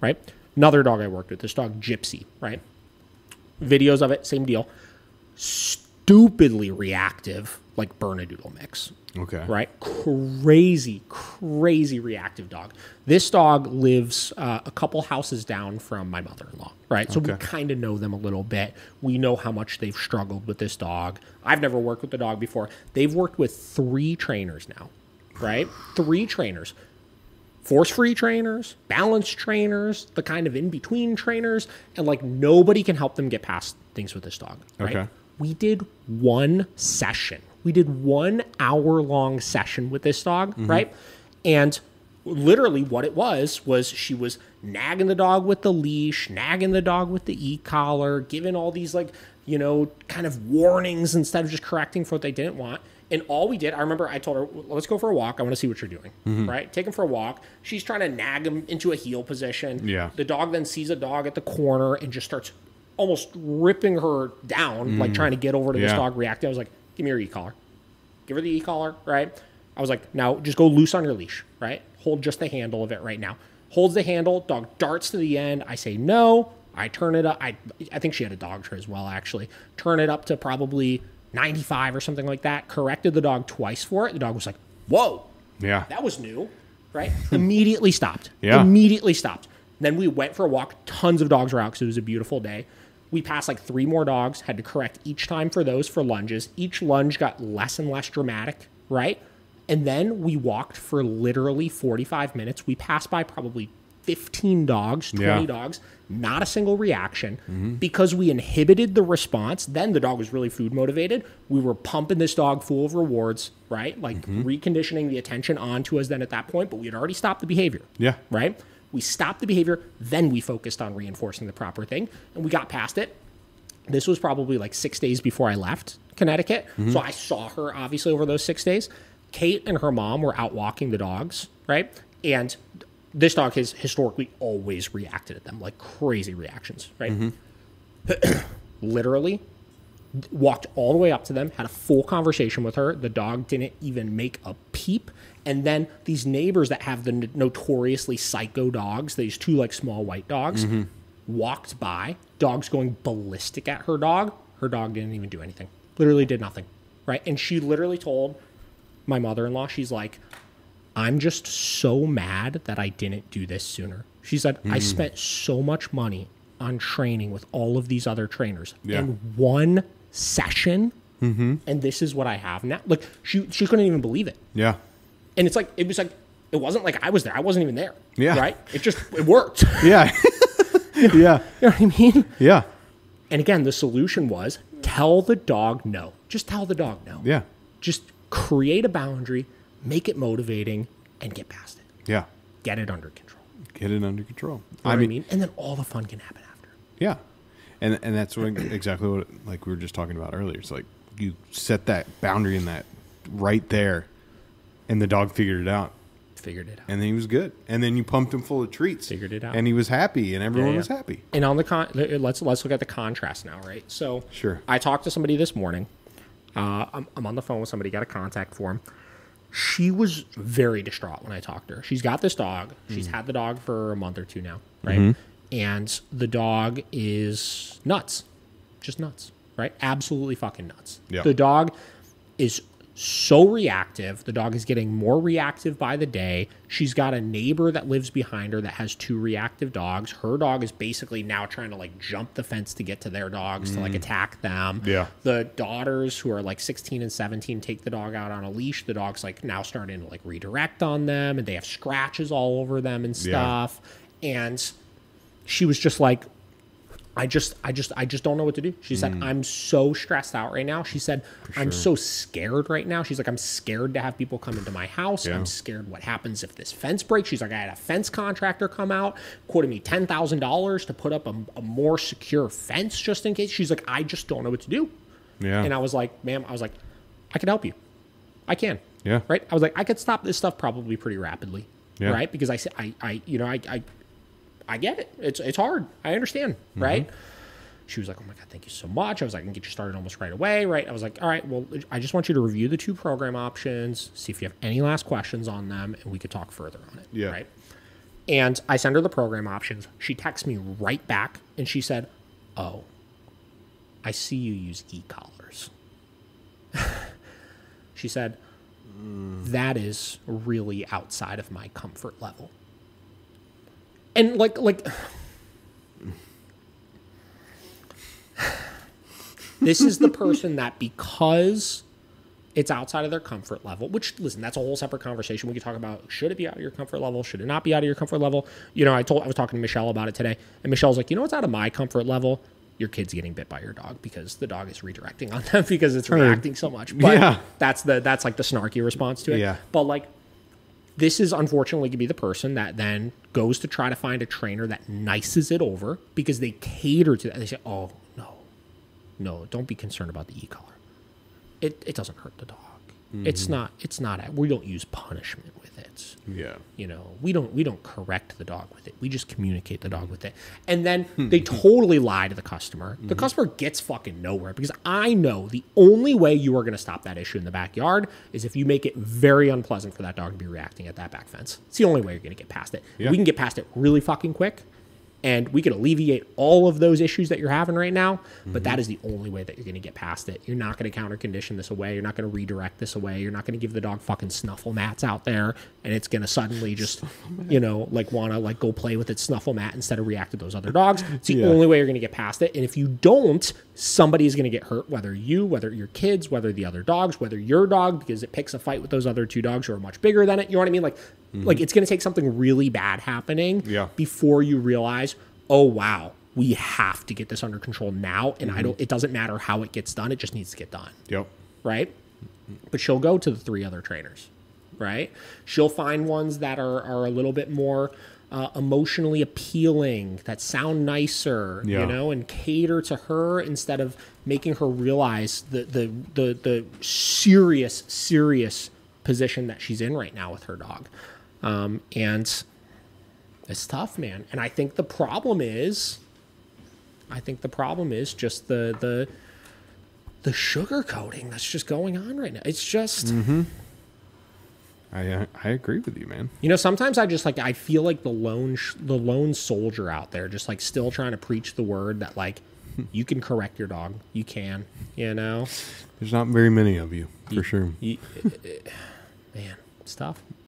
right? Another dog I worked with, this dog, Gypsy, right? Videos of it, same deal. Stupidly reactive, like Bernedoodle mix. Okay. Right? Crazy reactive dog. This dog lives a couple houses down from my mother-in-law, right? So we kind of know them a little bit. We know how much they've struggled with this dog. I've never worked with the dog before. They've worked with 3 trainers now, right? 3 trainers. Force-free trainers, balance trainers, the kind of in-between trainers, and like nobody can help them get past things with this dog, right? Okay. We did one session. We did 1 hour-long session with this dog, right? And literally what it was she was nagging the dog with the leash, nagging the dog with the e-collar, giving all these like, you know, kind of warnings instead of just correcting for what they didn't want. And all we did, I remember I told her, let's go for a walk. I want to see what you're doing, right? Take him for a walk. She's trying to nag him into a heel position. Yeah. The dog then sees a dog at the corner and just starts almost ripping her down, like trying to get over to this dog reacting. I was like, give me your e-collar. Give her the e-collar, right? I was like, now just go loose on your leash, right? Hold just the handle of it right now. Holds the handle, dog darts to the end. I say no. I turn it up. I think she had a dog tray as well, actually. Turn it up to probably 95 or something like that. Corrected the dog twice for it. The dog was like, whoa. Yeah. That was new, right? Immediately stopped. Yeah. Immediately stopped. Then we went for a walk. Tons of dogs were out because it was a beautiful day. We passed like 3 more dogs, had to correct each time for those for lunges. Each lunge got less and less dramatic, right? And then we walked for literally 45 minutes. We passed by probably 15 dogs, 20 dogs, not a single reaction because we inhibited the response. Then the dog was really food motivated. We were pumping this dog full of rewards, right? Like reconditioning the attention onto us then at that point, but we had already stopped the behavior. Yeah. Right? We stopped the behavior, then we focused on reinforcing the proper thing, and we got past it. This was probably like 6 days before I left Connecticut, so I saw her obviously over those 6 days. Kate and her mom were out walking the dogs, right? And this dog has historically always reacted at them, like crazy reactions, right? Literally walked all the way up to them, had a full conversation with her. The dog didn't even make a peep. And then these neighbors that have the notoriously psycho dogs, these 2 like small white dogs, walked by, dogs going ballistic at her dog. Her dog didn't even do anything. Literally did nothing, right? And she literally told my mother-in-law, she's like, I'm just so mad that I didn't do this sooner. She said, I spent so much money on training with all of these other trainers in 1 session, and this is what I have now. Like, she couldn't even believe it. Yeah. And it's like, it wasn't like I was there. I wasn't even there. Yeah. Right? It worked. Yeah. Yeah. You know what I mean? Yeah. And again, the solution was tell the dog no. Just tell the dog no. Yeah. Just create a boundary, make it motivating, and get past it. Yeah. Get it under control. Get it under control. You know what I mean? And then all the fun can happen after. Yeah. And that's exactly what, like we were just talking about earlier. It's like you set that boundary in that right there, and the dog figured it out. And then he was good. And then you pumped him full of treats. Figured it out. And he was happy, and everyone was happy. And on the let's look at the contrast now, right? So I talked to somebody this morning. I'm on the phone with somebody, got a contact for him. She was very distraught when I talked to her. She's got this dog. She's had the dog for a month or 2 now, right? And the dog is nuts. Just nuts, right? Absolutely fucking nuts. Yeah. The dog is so reactive. The dog is getting more reactive by the day. She's got a neighbor that lives behind her that has 2 reactive dogs. Her dog is basically now trying to like jump the fence to get to their dogs to like attack them. Yeah. The daughters who are like 16 and 17 take the dog out on a leash. The dog's like now starting to like redirect on them, and they have scratches all over them and stuff. Yeah. And she was just like, I just don't know what to do. She said, I'm so stressed out right now. She said, I'm so scared right now. She's like, I'm scared to have people come into my house. Yeah. I'm scared what happens if this fence breaks. She's like, I had a fence contractor come out, quoted me $10,000 to put up a more secure fence just in case. She's like, I just don't know what to do. Yeah. And I was like, ma'am, I can help you. I can. Yeah. Right. I was like, I could stop this stuff probably pretty rapidly. Yeah. Right. Because I get it. It's hard. I understand, right? She was like, oh my God, thank you so much. I was like, I can get you started almost right away, right? I was like, all right, well, I just want you to review the 2 program options, see if you have any last questions on them, and we could talk further on it, right? And I send her the program options. She texts me right back, and she said, "Oh, I see you use e-collars." She said, "That is really outside of my comfort level." And like this is the person that, because it's outside of their comfort level, which, listen, that's a whole separate conversation. We could talk about, should it be out of your comfort level? Should it not be out of your comfort level? You know, I was talking to Michelle about it today, and Michelle's like, you know what's out of my comfort level? Your kid's getting bit by your dog because the dog is redirecting on them because it's reacting so much. But that's like the snarky response to it. Yeah. But like, this is unfortunately going to be the person that then goes to try to find a trainer that nices it over because they cater to that. They say, "Oh, no, don't be concerned about the e-collar. It doesn't hurt the dog. Mm-hmm. It's not, we don't use punishment with it. Yeah. You know, we don't correct the dog with it. We just communicate the dog with it." And then they totally lie to the customer. The customer gets fucking nowhere because I know the only way you are going to stop that issue in the backyard is if you make it very unpleasant for that dog to be reacting at that back fence. It's the only way you're going to get past it. Yeah. We can get past it really fucking quick, and we can alleviate all of those issues that you're having right now, but that is the only way that you're going to get past it. You're not going to counter condition this away. You're not going to redirect this away. You're not going to give the dog fucking snuffle mats out there, and it's going to suddenly just, you know, like want to like go play with its snuffle mat instead of react to those other dogs. It's the only way you're going to get past it. And if you don't, somebody is going to get hurt, whether your kids, whether the other dogs, whether your dog, because it picks a fight with those other two dogs who are much bigger than it. You know what I mean? Like it's going to take something really bad happening before you realize, oh, wow, we have to get this under control now. And it doesn't matter how it gets done. It just needs to get done. Yep. Right. But she'll go to the 3 other trainers. Right. She'll find ones that are a little bit more emotionally appealing, that sound nicer, you know, and cater to her instead of making her realize the serious position that she's in right now with her dog. And it's tough, man. And I think the problem is just the sugar coating that's just going on right now. It's just, I agree with you, man. You know, sometimes I feel like the lone soldier out there, just like still trying to preach the word that like you can correct your dog. You can, you know. There's not very many of you, for sure. Man, it's tough.